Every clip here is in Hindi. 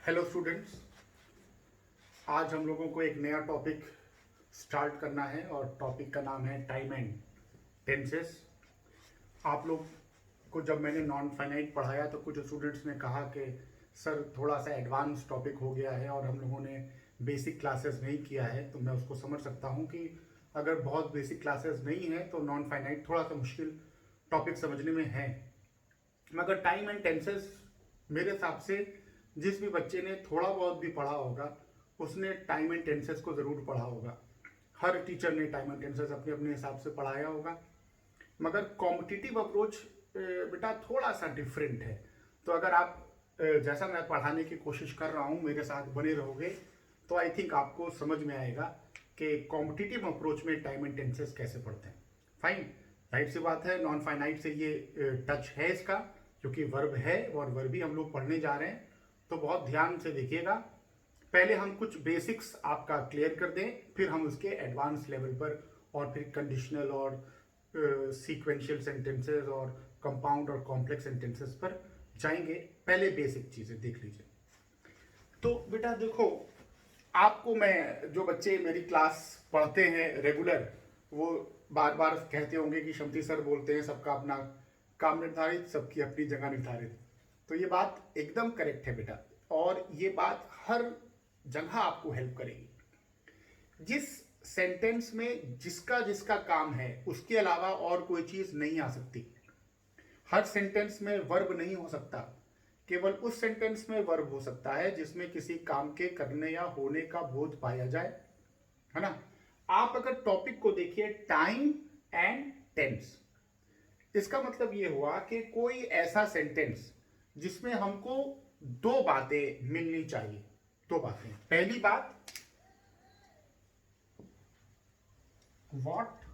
हेलो स्टूडेंट्स, आज हम लोगों को एक नया टॉपिक स्टार्ट करना है और टॉपिक का नाम है टाइम एंड टेंसेस। आप लोग को जब मैंने नॉन फाइनाइट पढ़ाया तो कुछ स्टूडेंट्स ने कहा कि सर थोड़ा सा एडवांस टॉपिक हो गया है और हम लोगों ने बेसिक क्लासेस नहीं किया है। तो मैं उसको समझ सकता हूँ कि अगर बहुत बेसिक क्लासेस नहीं है तो नॉन फाइनाइट थोड़ा सा मुश्किल टॉपिक समझने में है। मगर टाइम एंड टेंसेस मेरे हिसाब से जिस भी बच्चे ने थोड़ा बहुत भी पढ़ा होगा उसने टाइम एंड टेंसेस को ज़रूर पढ़ा होगा। हर टीचर ने टाइम एंड टेंसेस अपने अपने हिसाब से पढ़ाया होगा। मगर कॉम्पिटिटिव अप्रोच बेटा थोड़ा सा डिफरेंट है। तो अगर आप जैसा मैं पढ़ाने की कोशिश कर रहा हूँ मेरे साथ बने रहोगे तो आई थिंक आपको समझ में आएगा कि कॉम्पिटिटिव अप्रोच में टाइम एंड टेंसेस कैसे पढ़ते हैं। फाइन, राइट सी बात है। नॉन फाइनाइट से ये टच है इसका, क्योंकि वर्ब है और वर्ब ही हम लोग पढ़ने जा रहे हैं। तो बहुत ध्यान से देखिएगा। पहले हम कुछ बेसिक्स आपका क्लियर कर दें, फिर हम उसके एडवांस लेवल पर और फिर कंडीशनल और सीक्वेंशियल सेंटेंसेस और कंपाउंड और कॉम्प्लेक्स सेंटेंसेस पर जाएंगे। पहले बेसिक चीज़ें देख लीजिए। तो बेटा देखो, आपको मैं जो बच्चे मेरी क्लास पढ़ते हैं रेगुलर, वो बार बार कहते होंगे कि शमती सर बोलते हैं सबका अपना काम निर्धारित, सबकी अपनी जगह निर्धारित। तो ये बात एकदम करेक्ट है बेटा, और ये बात हर जगह आपको हेल्प करेगी। जिस सेंटेंस में जिसका जिसका काम है उसके अलावा और कोई चीज नहीं आ सकती। हर सेंटेंस में वर्ब नहीं हो सकता। केवल उस सेंटेंस में वर्ब हो सकता है जिसमें किसी काम के करने या होने का बोध पाया जाए, है ना। आप अगर टॉपिक को देखिए टाइम एंड टेंस, इसका मतलब ये हुआ कि कोई ऐसा सेंटेंस जिसमें हमको दो बातें मिलनी चाहिए। दो बातें, पहली बात व्हाट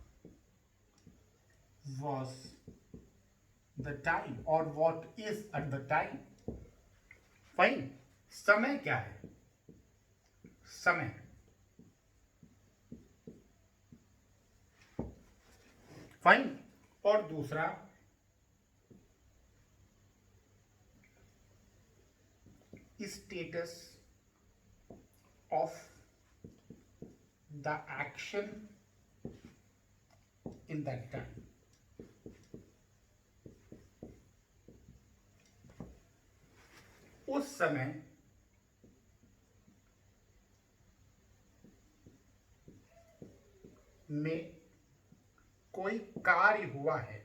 वॉज द टाइम और what is at the time. Fine, समय क्या है, समय। फाइन, और दूसरा status of the action in that time. उस समय में कोई कार्य हुआ है,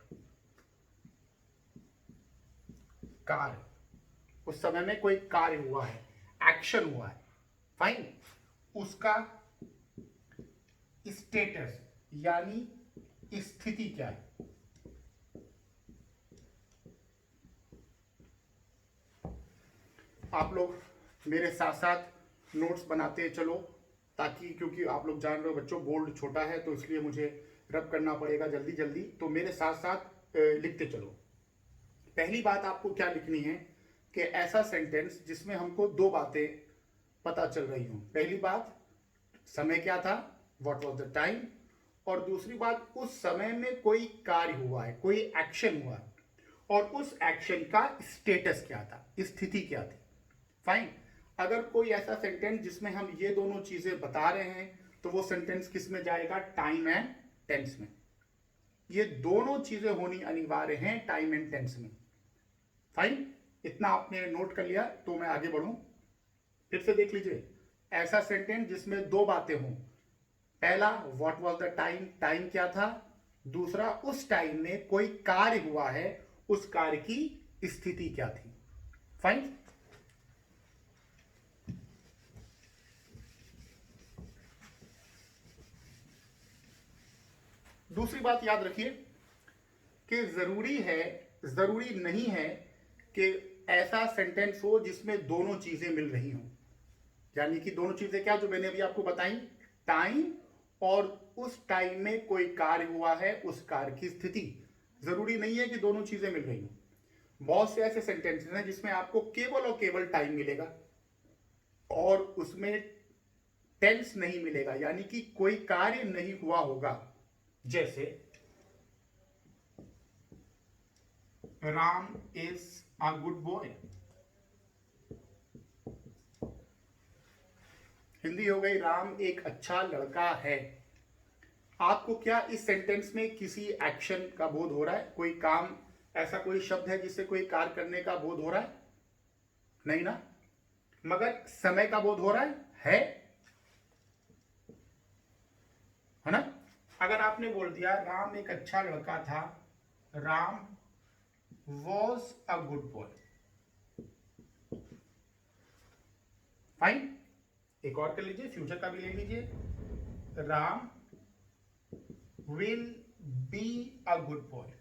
कार्य, उस समय में कोई कार्य हुआ है, एक्शन हुआ है। फाइन, उसका स्टेटस यानी स्थिति क्या है। आप लोग मेरे साथ साथ नोट्स बनाते चलो, ताकि क्योंकि आप लोग जान रहे हो बच्चों बोल्ड छोटा है तो इसलिए मुझे रब करना पड़ेगा जल्दी जल्दी। तो मेरे साथ साथ लिखते चलो। पहली बात आपको क्या लिखनी है कि ऐसा सेंटेंस जिसमें हमको दो बातें पता चल रही हों। पहली बात समय क्या था, व्हाट वाज द टाइम, और दूसरी बात उस समय में कोई कार्य हुआ है, कोई एक्शन हुआ है, और उस एक्शन का स्टेटस क्या था, स्थिति क्या थी। फाइन, अगर कोई ऐसा सेंटेंस जिसमें हम ये दोनों चीजें बता रहे हैं तो वो सेंटेंस किस में जाएगा, टाइम एंड टेंस में। ये दोनों चीजें होनी अनिवार्य हैं टाइम एंड टेंस में। फाइन, इतना आपने नोट कर लिया तो मैं आगे बढ़ूं। फिर से देख लीजिए, ऐसा सेंटेंस जिसमें दो बातें हों। पहला what was the time, time क्या था। दूसरा उस टाइम में कोई कार्य हुआ है, उस कार्य की स्थिति क्या थी। फाइन, दूसरी बात याद रखिए कि जरूरी नहीं है कि ऐसा सेंटेंस हो जिसमें दोनों चीजें मिल रही हों। यानी कि दोनों चीजें क्या, जो मैंने अभी आपको बताई, टाइम और उस टाइम में कोई कार्य हुआ है, उस कार्य की स्थिति। जरूरी नहीं है कि दोनों चीजें मिल रही हों। बहुत से ऐसे सेंटेंसेस हैं जिसमें आपको केवल और केवल टाइम मिलेगा और उसमें टेंस नहीं मिलेगा, यानी कि कोई कार्य नहीं हुआ होगा। जैसे Ram is a good boy. Hindi हो गई राम एक अच्छा लड़का है। आपको क्या इस सेंटेंस में किसी एक्शन का बोध हो रहा है? कोई काम, ऐसा कोई शब्द है जिससे कोई कार्य करने का बोध हो रहा है? नहीं ना। मगर समय का बोध हो रहा है है ना। अगर आपने बोल दिया राम एक अच्छा लड़का था, Ram was a good boy, fine. एक और कर लीजिए, फ्यूचर का भी ले लीजिए, Ram will be a good boy.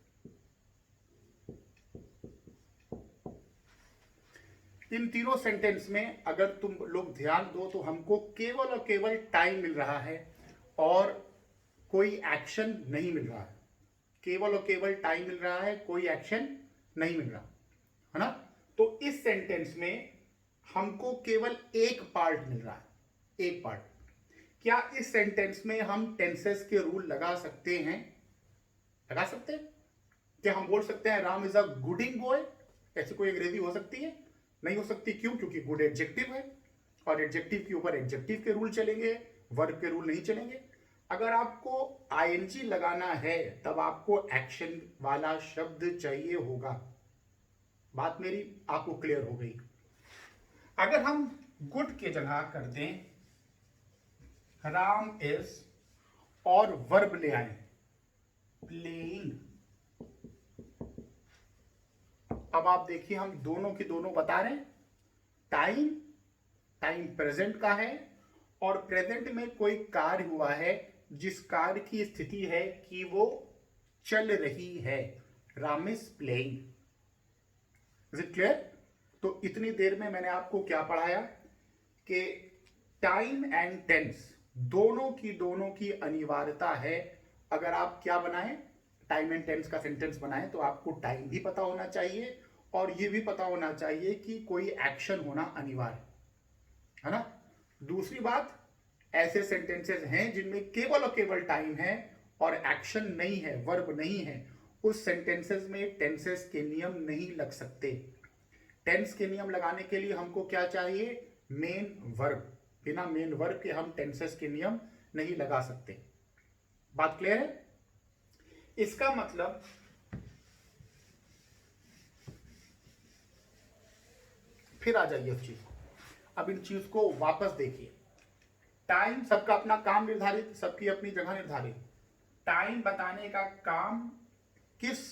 इन तीनों सेंटेंस में अगर तुम लोग ध्यान दो तो हमको केवल और केवल टाइम मिल रहा है और कोई एक्शन नहीं मिल रहा है। केवल और केवल टाइम मिल रहा है, कोई एक्शन नहीं मिल रहा है ना। तो इस सेंटेंस में हमको केवल एक पार्ट मिल रहा है, एक पार्ट। क्या इस सेंटेंस में हम टेंसेस के रूल लगा सकते हैं? लगा सकते हैं। क्या हम बोल सकते हैं Ram is a Gooding boy? ऐसी कोई अंग्रेजी हो सकती है? नहीं हो सकती। क्यों? क्योंकि गुड एडजेक्टिव है और एडजेक्टिव के ऊपर एडजेक्टिव के रूल चलेंगे, वर्ब के रूल नहीं चलेंगे। अगर आपको आईएनजी लगाना है तब आपको एक्शन वाला शब्द चाहिए होगा। बात मेरी आपको क्लियर हो गई। अगर हम गुड के जगह कर दें राम इज और वर्ब ले आए प्लेइंग, अब आप देखिए हम दोनों की दोनों बता रहे हैं टाइम, टाइम प्रेजेंट का है और प्रेजेंट में कोई कार्य हुआ है जिस कार्य की स्थिति है कि वो चल रही है। Ram is playing. Is it clear? तो इतनी देर में मैंने आपको क्या पढ़ाया कि टाइम एंड टेंस दोनों की अनिवार्यता है। अगर आप क्या बनाएं, टाइम एंड टेंस का सेंटेंस बनाएं तो आपको टाइम भी पता होना चाहिए और ये भी पता होना चाहिए कि कोई एक्शन होना अनिवार्य है ना। दूसरी बात, ऐसे सेंटेंसेस हैं जिनमें केवल और केवल टाइम है और एक्शन नहीं है, वर्ब नहीं है। उस सेंटेंसेस में टेंसेस के नियम नहीं लग सकते। टेंस के नियम लगाने के लिए हमको क्या चाहिए? Main verb. बिना मेन वर्ब के हम टेंसेस के नियम नहीं लगा सकते। बात क्लियर है? इसका मतलब फिर आ जाइए उस चीज को, अब इन चीज को वापस देखिए। टाइम, सबका अपना काम निर्धारित, सबकी अपनी जगह निर्धारित। टाइम बताने का काम किस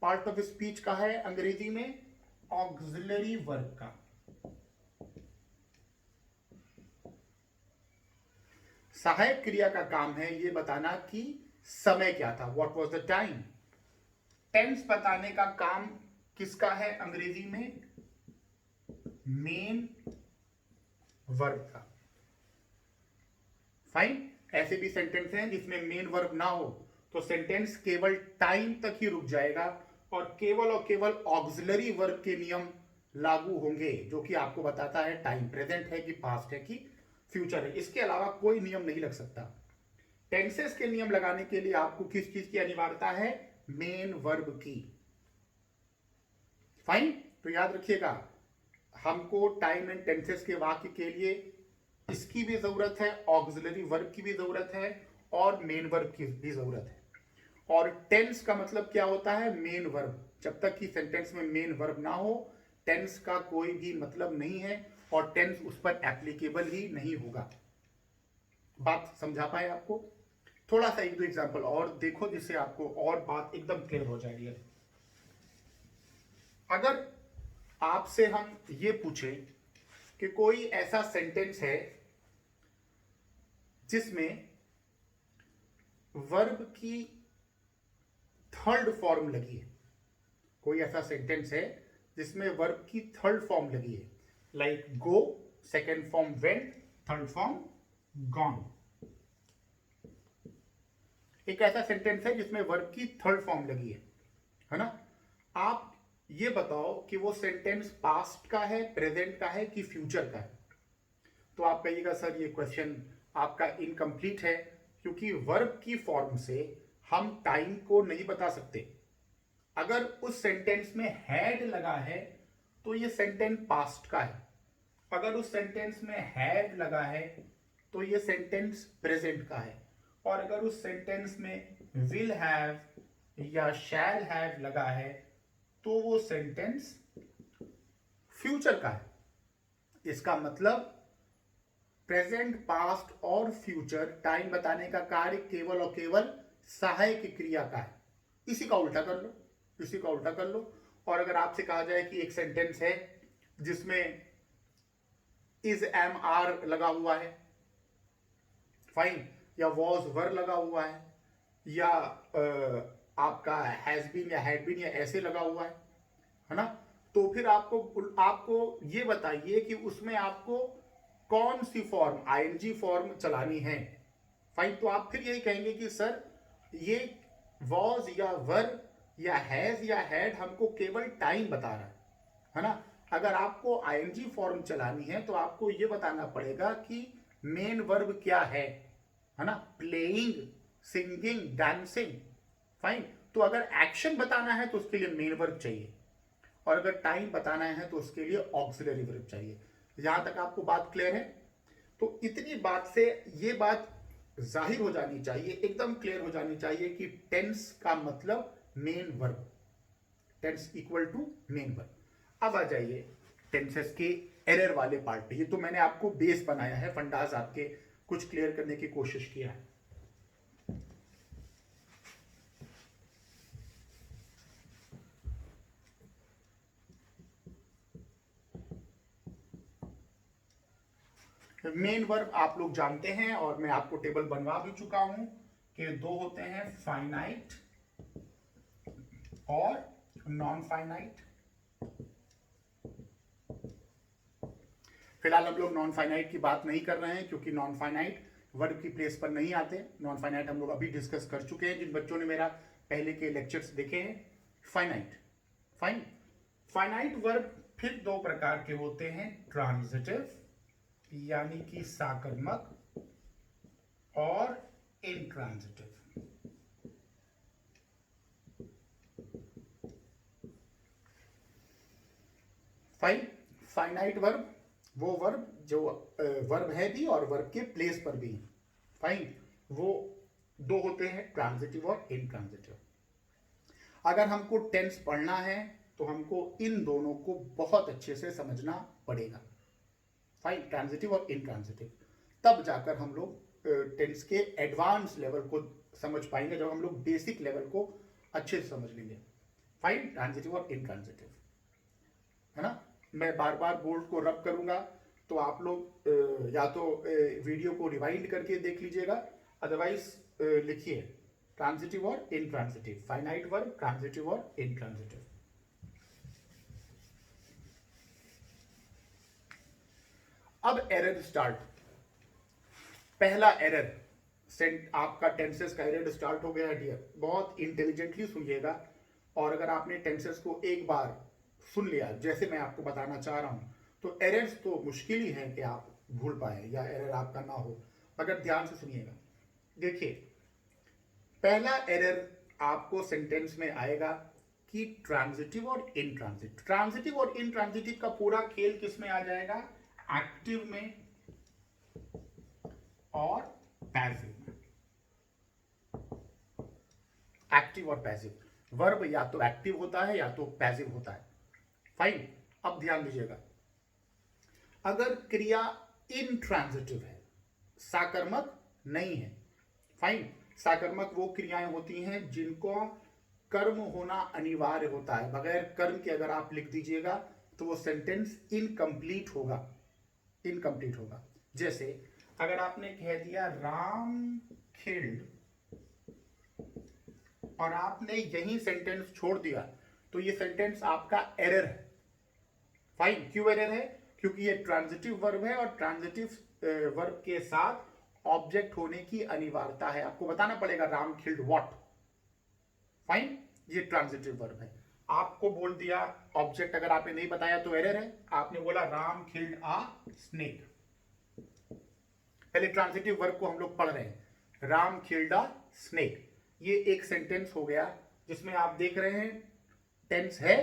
पार्ट ऑफ स्पीच का है अंग्रेजी में? ऑक्सिलरी वर्ब का। सहायक क्रिया का काम है ये बताना कि समय क्या था, what was the time. Tense बताने का काम किसका है अंग्रेजी में? मेन वर्ब का। फाइन। ऐसे भी सेंटेंस हैं जिसमें मेन वर्ब ना हो तो सेंटेंस केवल टाइम तक ही रुक जाएगा और केवल ऑक्सिलरी वर्ब के नियम लागू होंगे जो कि आपको बताता है टाइम प्रेजेंट है कि पास्ट है कि फ्यूचर है। इसके अलावा कोई नियम नहीं लग सकता। टेंसेस के नियम लगाने के लिए आपको किस चीज की अनिवार्यता है? मेन वर्ब की। फाइन। तो याद रखिएगा, हमको टाइम एंड टेंसेस के वाक्य के लिए इसकी भी जरूरत है, ऑक्सिलरी वर्ब की भी जरूरत है और मेन वर्ब की भी जरूरत है। और टेंस का मतलब क्या होता है? Main verb. जब तक कि सेंटेंस में मेन वर्ब ना हो टेंस का कोई भी मतलब नहीं है और टेंस उस पर एप्लीकेबल ही नहीं होगा। बात समझा पाए आपको? थोड़ा सा एक दो एग्जांपल और देखो जिससे आपको और बात एकदम क्लियर हो जाएगी। अगर आपसे हम ये पूछे कि कोई ऐसा सेंटेंस है जिसमें वर्ब की थर्ड फॉर्म लगी है, कोई ऐसा सेंटेंस है जिसमें वर्ब की थर्ड फॉर्म लगी है, like go second form went, third form gone. एक ऐसा सेंटेंस है जिसमें वर्ब की थर्ड फॉर्म लगी है ना। आप ये बताओ कि वो सेंटेंस पास्ट का है, प्रेजेंट का है कि फ्यूचर का है? तो आप कहिएगा सर ये क्वेश्चन आपका इनकम्प्लीट है क्योंकि वर्ब की फॉर्म से हम टाइम को नहीं बता सकते। अगर उस सेंटेंस में हैड लगा है तो ये सेंटेंस पास्ट का है। अगर उस सेंटेंस में हैड लगा है तो ये सेंटेंस प्रेजेंट का है, और अगर उस सेंटेंस में विल हैव या शैल हैव लगा है तो वो सेंटेंस फ्यूचर का है। इसका मतलब प्रेजेंट, पास्ट और फ्यूचर टाइम बताने का कार्य केवल और केवल सहायक क्रिया का है। इसी का उल्टा कर लो, इसी का उल्टा कर लो। और अगर आपसे कहा जाए कि एक सेंटेंस है जिसमें इज एम आर लगा हुआ है, फाइन, या वॉज वर लगा हुआ है, या आपका हैज बीन या हैड बीन या ऐसे लगा हुआ है ना, तो फिर आपको ये बताइए कि उसमें आपको कौन सी फॉर्म, आईएनजी फॉर्म चलानी है। फाइन, तो आप फिर यही कहेंगे कि सर ये वॉज या वर या हैज या हैड हमको केवल टाइम बता रहा है ना। अगर आपको आईएनजी फॉर्म चलानी है तो आपको ये बताना पड़ेगा कि मेन वर्ब क्या है ना, प्लेइंग, सिंगिंग, डांसिंग। फाइन, तो अगर एक्शन बताना है तो उसके लिए मेन वर्ब चाहिए, और अगर टाइम बताना है तो उसके लिए ऑक्सिलरी वर्ब चाहिए। यहां तक आपको बात क्लियर है? तो इतनी बात से ये बात जाहिर हो जानी चाहिए, एकदम क्लियर हो जानी चाहिए कि टेंस का मतलब main verb, tense equal to main verb. अब आ जाइए टेंसेस के एरर वाले पार्ट पे। ये तो मैंने आपको बेस बनाया है, फंडास आपके कुछ क्लियर करने की कोशिश किया है। मेन वर्ब आप लोग जानते हैं, और मैं आपको टेबल बनवा भी चुका हूं कि दो होते हैं, फाइनाइट और नॉन फाइनाइट। फिलहाल हम लोग नॉन फाइनाइट की बात नहीं कर रहे हैं क्योंकि नॉन फाइनाइट वर्ब की प्लेस पर नहीं आते। नॉन फाइनाइट हम लोग अभी डिस्कस कर चुके हैं, जिन बच्चों ने मेरा पहले के लेक्चर्स देखे हैं। फाइनाइट, फाइन, फाइनाइट वर्ब फिर दो प्रकार के होते हैं, ट्रांजिटिव यानी कि साकर्मक, और इंट्रांजिटिव। फाइन, फाइनाइट वर्ब वो वर्ब जो वर्ब है भी और वर्ब के प्लेस पर भी। फाइन, वो दो होते हैं, ट्रांजिटिव और इंट्रांजिटिव। अगर हमको टेंस पढ़ना है तो हमको इन दोनों को बहुत अच्छे से समझना पड़ेगा। फाइन, ट्रांजिटिव और इंट्रांजिटिव, तब जाकर हम लोग टेंस के एडवांस लेवल को समझ पाएंगे, जब हम लोग बेसिक लेवल को अच्छे से समझ लेंगे। फाइन, ट्रांजिटिव और इंट्रांजिटिव, है ना। मैं बार बार बोर्ड को रब करूंगा तो आप लोग या तो वीडियो को रिवाइंड करके देख लीजिएगा, अदरवाइज लिखिए ट्रांजिटिव और इंट्रांजिटिव, फाइनाइट वर्ब, ट्रांजिटिव और इंट्रांजिटिव। अब एरर स्टार्ट। पहला एरर, आपका टेंसेस का एरर स्टार्ट हो गया डियर। बहुत इंटेलिजेंटली सुनिएगा, और अगर आपने टेंसेस को एक बार सुन लिया जैसे मैं आपको बताना चाह रहा हूं, तो एरर्स तो मुश्किल ही है कि आप भूल पाए या एरर आपका ना हो, अगर ध्यान से सुनिएगा। देखिए, पहला एरर आपको सेंटेंस में आएगा कि ट्रांजिटिव और इनट्रांजिटिव। ट्रांजिटिव और इनट्रांजिटिव का पूरा खेल किस में आ जाएगा, एक्टिव में और पैसिव में। एक्टिव और पैसिव, वर्ब या तो एक्टिव होता है या तो पैसिव होता है। फाइन, अब ध्यान दीजिएगा, अगर क्रिया इनट्रांजिटिव है, साकर्मक नहीं है। फाइन, साकर्मक वो क्रियाएं होती हैं जिनको कर्म होना अनिवार्य होता है, बगैर कर्म के अगर आप लिख दीजिएगा तो वो सेंटेंस इनकम्प्लीट होगा, इनकम्प्लीट होगा। जैसे अगर आपने कह दिया राम खिल्ड और आपने यही सेंटेंस छोड़ दिया, तो ये सेंटेंस आपका एरर है। फाइन, क्यों एरर है, क्योंकि ये ट्रांजिटिव वर्ब है, और ट्रांजिटिव वर्ब के साथ ऑब्जेक्ट होने की अनिवार्यता है। आपको बताना पड़ेगा राम खिल्ड व्हाट। फाइन, ये ट्रांजिटिव वर्ब है। आपको बोल दिया ऑब्जेक्ट, अगर आपने नहीं बताया तो एरर है। आपने बोला राम खिल्ड आ स्नेक। पहले ट्रांजिटिव वर्ब को हम लोग पढ़ रहे हैं, राम खिल्ड आ स्नेक। ये एक सेंटेंस हो गया जिसमें आप देख रहे हैं टेंस है,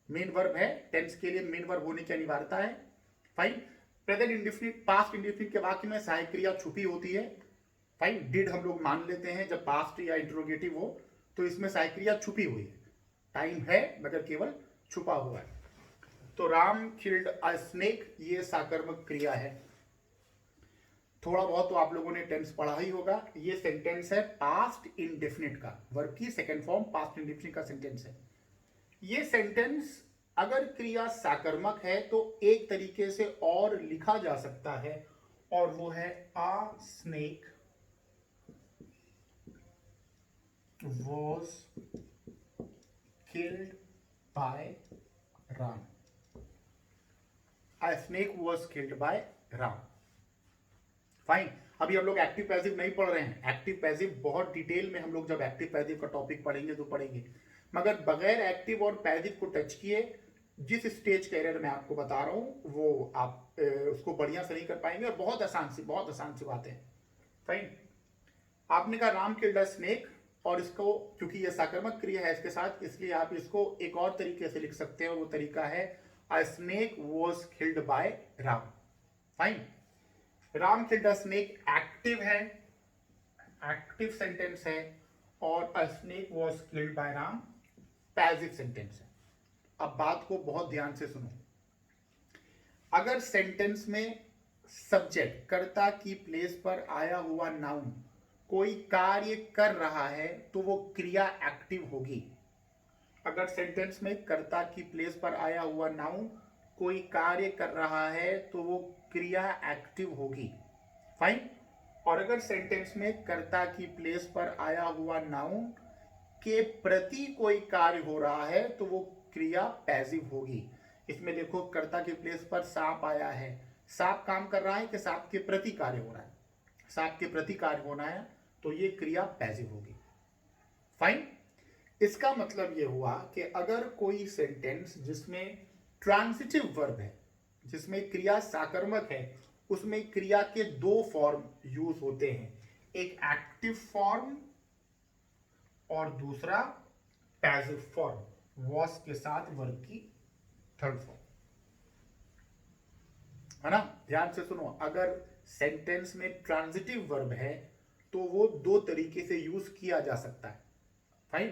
मेन वर्ब है, टेंस के लिए मेन वर्ब होने की अनिवार्यता है। Fine, present indefinite past indefinite के वाक्य में सहायक क्रिया छुपी होती है। फाइन, डिड हम लोग मान लेते हैं जब पास्ट या इंट्रोगेटिव हो तो इसमें सहायक क्रिया छुपी हुई है, टाइम है मगर केवल छुपा हुआ है। तो राम किल्ड अ स्नेक ये साकर्मक क्रिया है। थोड़ा बहुत तो आप लोगों ने टेंस पढ़ा ही होगा। ये सेंटेंस है पास्ट इंडेफिनिट का, वर्ब की सेकंड फॉर्म पास्ट इंडेफिनिट का सेंटेंस है। ये सेंटेंस अगर क्रिया साकर्मक है तो एक तरीके से और लिखा जा सकता है और वो है a snake was killed by Ram. A snake was killed by Ram. Fine, अभी हम लोग एक्टिव पैसिव नहीं पढ़ रहे हैं। एक्टिव पैसिव बहुत डिटेल में हम लोग जब एक्टिव पैसिव का टॉपिक पढ़ेंगे तो पढ़ेंगे, मगर बगैर एक्टिव और पैसिव को टच किए जिस स्टेज का एरर मैं आपको बता रहा हूं वो आप उसको बढ़िया से नहीं कर पाएंगे और बहुत आसान सी बात है। फाइन, आपने कहा राम किल्ड अ स्नेक और इसको क्योंकि ये साकर्मक क्रिया है इसके साथ, इसलिए आप इसको एक और तरीके से लिख सकते हैं और वो तरीका है A snake was killed by Ram. Fine. Ram killed a snake active है, एक्टिव सेंटेंस है, और a snake was killed by Ram passive sentence है। अब बात को बहुत ध्यान से सुनो। अगर सेंटेंस में सब्जेक्ट कर्ता की प्लेस पर आया हुआ नाउन कोई कार्य कर रहा है तो वो क्रिया एक्टिव होगी। अगर सेंटेंस में कर्ता की प्लेस पर आया हुआ नाउन कोई कार्य कर रहा है तो वो क्रिया एक्टिव होगी। फाइन, और अगर सेंटेंस में कर्ता की प्लेस पर आया हुआ नाउन के प्रति कोई कार्य हो रहा है तो वो क्रिया पैसिव होगी। इसमें देखो कर्ता की प्लेस पर सांप आया है, सांप काम कर रहा है कि सांप के प्रति कार्य हो रहा है? सांप के प्रति कार्य होना है तो ये क्रिया पैसिव होगी। फाइन, इसका मतलब ये हुआ कि अगर कोई सेंटेंस जिसमें ट्रांजिटिव वर्ब है, जिसमें क्रिया साकर्मक है, उसमें क्रिया के दो फॉर्म यूज होते हैं, एक एक्टिव फॉर्म और दूसरा पैसिव फॉर्म, वॉज के साथ वर्ब की थर्ड फॉर्म, है ना? ध्यान से सुनो, अगर सेंटेंस में ट्रांजिटिव वर्ब है तो वो दो तरीके से यूज किया जा सकता है। फाइन,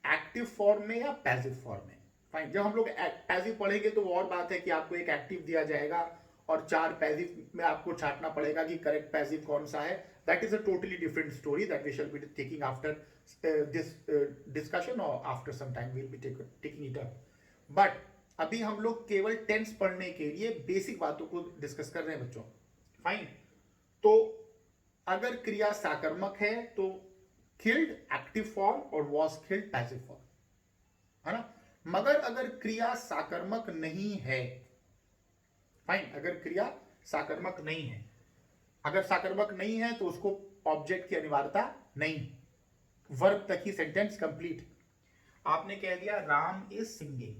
एक्टिव फॉर्म में या पैसिव फॉर्म में। फाइन, जब हम लोग पैसिव पढ़ेंगे तो वो और बात है कि आपको एक एक्टिव दिया जाएगा और 4 पैसिव में आपको छांटना पड़ेगा कि करेक्ट पैसिव कौन सा है। That is a totally different story that we shall be taking after this discussion और after some time we will be taking it up. But अभी हम लोग केवल टेंस पढ़ने के लिए बेसिक बातों को डिस्कस कर रहे हैं बच्चों। फाइन, तो अगर क्रिया साकर्मक है तो किल्ड एक्टिव फॉर्म और वॉज किल्ड पैसिव फॉर्म, है ना? मगर अगर क्रिया साकर्मक नहीं है, फाइन, अगर क्रिया साकर्मक नहीं है, अगर साकर्मक नहीं है तो उसको ऑब्जेक्ट की अनिवार्यता नहीं, वर्ब तक ही सेंटेंस कंप्लीट। आपने कह दिया Ram is singing,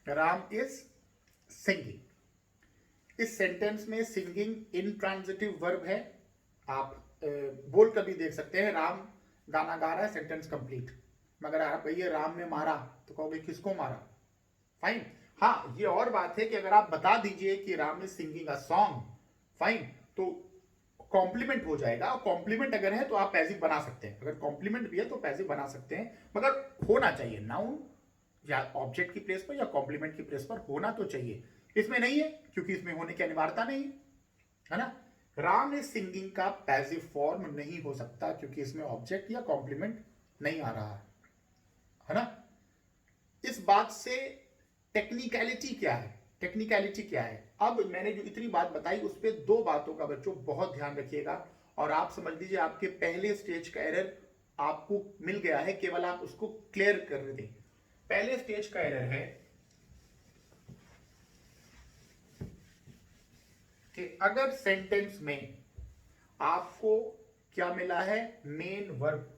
Ram is singing. इस सेंटेंस में सिंगिंग इंट्रांजिटिव वर्ब है। आप बोल कर भी देख सकते हैं राम गाना गा रहा है, सेंटेंस कंप्लीट। मगर आप कहिए राम ने मारा तो कहोगे किसको मारा? फाइन, हाँ, ये और बात है कि अगर आप बता दीजिए कि Ram is singing a song, fine, तो कॉम्प्लीमेंट हो जाएगा। कॉम्प्लीमेंट अगर है तो आप पैसिव बना सकते हैं, अगर कॉम्प्लीमेंट भी है तो पैसिव बना सकते हैं, मगर होना चाहिए नाउन या ऑब्जेक्ट की प्लेस पर या कॉम्प्लीमेंट की प्लेस पर होना तो चाहिए। इसमें नहीं है क्योंकि इसमें होने की अनिवार्यता नहीं है ना? राम इज सिंगिंग का पैसिव फॉर्म नहीं हो सकता क्योंकि इसमें ऑब्जेक्ट या कॉम्प्लीमेंट नहीं आ रहा है ना? इस बात से टेक्निकलिटी क्या है? टेक्निकलिटी क्या है? अब मैंने जो इतनी बात बताई उस पर दो बातों का बच्चों बहुत ध्यान रखिएगा और आप समझ लीजिए आपके पहले स्टेज का एरर आपको मिल गया है, केवल आप उसको क्लियर कर दें। पहले स्टेज का एरर है कि अगर सेंटेंस में आपको क्या मिला है? Main verb.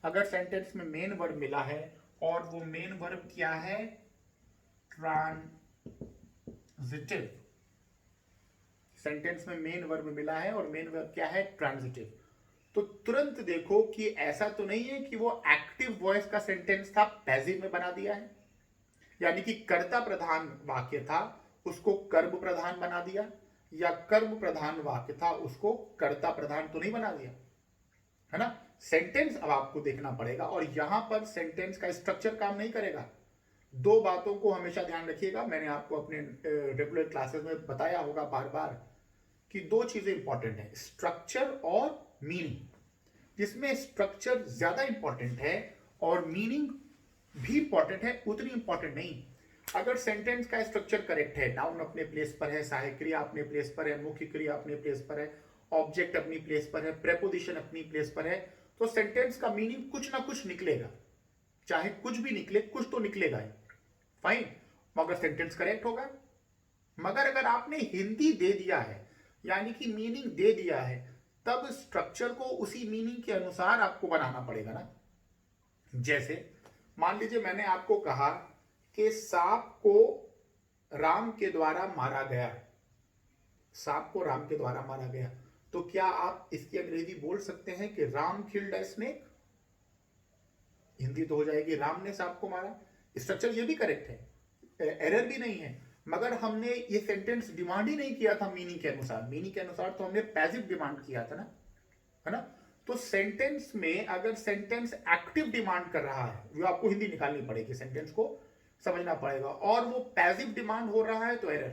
अगर सेंटेंस में मेन वर्ब मिला है और वो मेन वर्ब क्या है? ट्रांजिटिव। सेंटेंस में मेन वर्ब मिला है और मेन वर्ब क्या है, ट्रांजिटिव। तो तुरंत देखो कि ऐसा तो नहीं है कि वो एक्टिव वॉइस का सेंटेंस था, पैसिव में बना दिया है, यानी कि कर्ता प्रधान वाक्य था उसको कर्म प्रधान बना दिया, या कर्म प्रधान वाक्य था उसको कर्ता प्रधान तो नहीं बना दिया, है ना। सेंटेंस अब आपको देखना पड़ेगा, और यहां पर सेंटेंस का स्ट्रक्चर काम नहीं करेगा। दो बातों को हमेशा ध्यान रखिएगा, मैंने आपको अपने रेगुलर क्लासेस में बताया होगा बार बार कि दो चीजें इंपॉर्टेंट है, स्ट्रक्चर और मीनिंग। जिसमें स्ट्रक्चर ज्यादा इंपॉर्टेंट है और मीनिंग भी इंपॉर्टेंट है, उतनी इंपॉर्टेंट नहीं। अगर सेंटेंस का स्ट्रक्चर करेक्ट है, नाउन अपने प्लेस पर है, सहायक क्रिया अपने प्लेस पर है, मुख्य क्रिया अपने प्लेस पर है, ऑब्जेक्ट अपनी प्लेस पर है, प्रेपोजिशन अपनी प्लेस पर है, तो सेंटेंस का मीनिंग कुछ ना कुछ निकलेगा। चाहे कुछ भी निकले, कुछ तो निकलेगा ही, फाइन, मगर सेंटेंस करेक्ट होगा। मगर अगर आपने हिंदी दे दिया है, यानी कि मीनिंग दे दिया है, तब स्ट्रक्चर को उसी मीनिंग के अनुसार आपको बनाना पड़ेगा ना। जैसे मान लीजिए मैंने आपको कहा कि सांप को राम के द्वारा मारा गया, सांप को राम के द्वारा मारा गया, तो क्या आप इसकी अंग्रेजी बोल सकते हैं कि Ram killed a snake? Hindi तो हो जाएगी राम ने सांप को मारा। स्ट्रक्चर ये भी करेक्ट है, एरर भी नहीं है, मगर हमने ये सेंटेंस डिमांड ही नहीं किया था मीनिंग के अनुसार। मीनिंग के अनुसार तो हमने पैसिव डिमांड किया था ना, है ना। तो सेंटेंस में अगर सेंटेंस एक्टिव डिमांड कर रहा है, वो आपको हिंदी निकालनी पड़ेगी, सेंटेंस को समझना पड़ेगा, और वो पैसिव डिमांड हो रहा है तो एरर।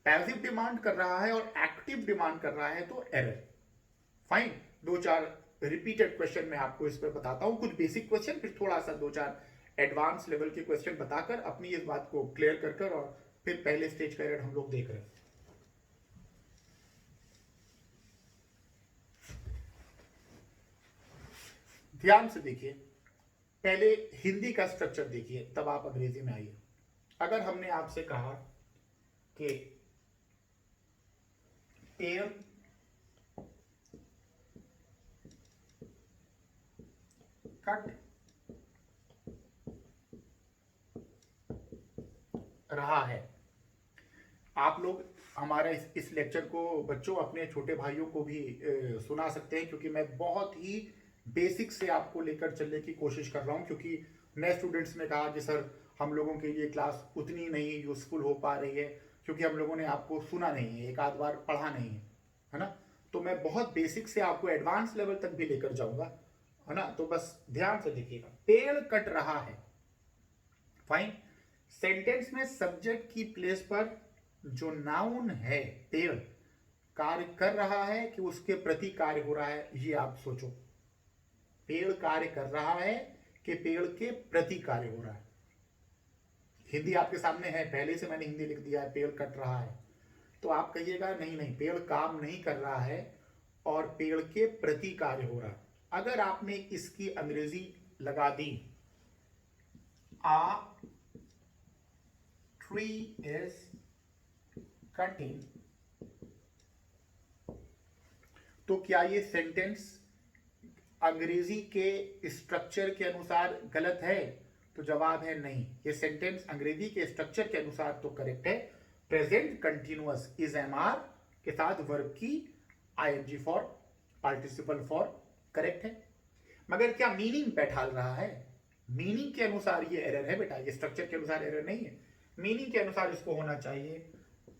पैसिव डिमांड कर रहा है और एक्टिव डिमांड कर रहा है तो एरर। फाइन, दो चार रिपीटेड क्वेश्चन मैं आपको इस पर बताता हूं, कुछ बेसिक क्वेश्चन, फिर थोड़ा सा दो चार एडवांस लेवल के क्वेश्चन बताकर अपनी इस बात को क्लियर कर और फिर पहले स्टेज का एरर हम लोग देख रहे हैं। ध्यान से देखिए, पहले हिंदी का स्ट्रक्चर देखिए, तब आप अंग्रेजी में आइए। अगर हमने आपसे कहा कि पेड़ कट रहा है, आप लोग हमारा इस लेक्चर को बच्चों अपने छोटे भाइयों को भी सुना सकते हैं, क्योंकि मैं बहुत ही बेसिक से आपको लेकर चलने की कोशिश कर रहा हूं, क्योंकि नए स्टूडेंट्स ने कहा कि सर हम लोगों के लिए क्लास उतनी नहीं यूजफुल हो पा रही है, क्योंकि हम लोगों ने आपको सुना नहीं है, एक आध बार पढ़ा नहीं है ना। तो मैं बहुत बेसिक से आपको एडवांस लेवल तक भी लेकर जाऊंगा, है ना। तो बस ध्यान से देखिएगा, पेड़ कट रहा है, फाइन। सेंटेंस में सब्जेक्ट की प्लेस पर जो नाउन है पेड़, कार्य कर रहा है कि उसके प्रति कार्य हो रहा है, ये आप सोचो। पेड़ कार्य कर रहा है कि पेड़ के प्रति कार्य हो रहा है। हिंदी आपके सामने है, पहले से मैंने हिंदी लिख दिया है, पेड़ कट रहा है, तो आप कहिएगा नहीं नहीं, पेड़ काम नहीं कर रहा है और पेड़ के प्रति कार्य हो रहा है। अगर आपने इसकी अंग्रेजी लगा दी, आ ट्री इज कटिंग, तो क्या ये सेंटेंस अंग्रेजी के स्ट्रक्चर के अनुसार गलत है? तो जवाब है नहीं, ये सेंटेंस अंग्रेजी के स्ट्रक्चर के अनुसार तो करेक्ट है। प्रेजेंट कंटिन्यूअस इज एमआर के साथ वर्ब की ING form participle form correct है, मगर क्या मीनिंग बैठाल रहा है? मीनिंग के अनुसार ये एरर है बेटा, ये स्ट्रक्चर के अनुसार एरर नहीं है। मीनिंग के अनुसार इसको होना चाहिए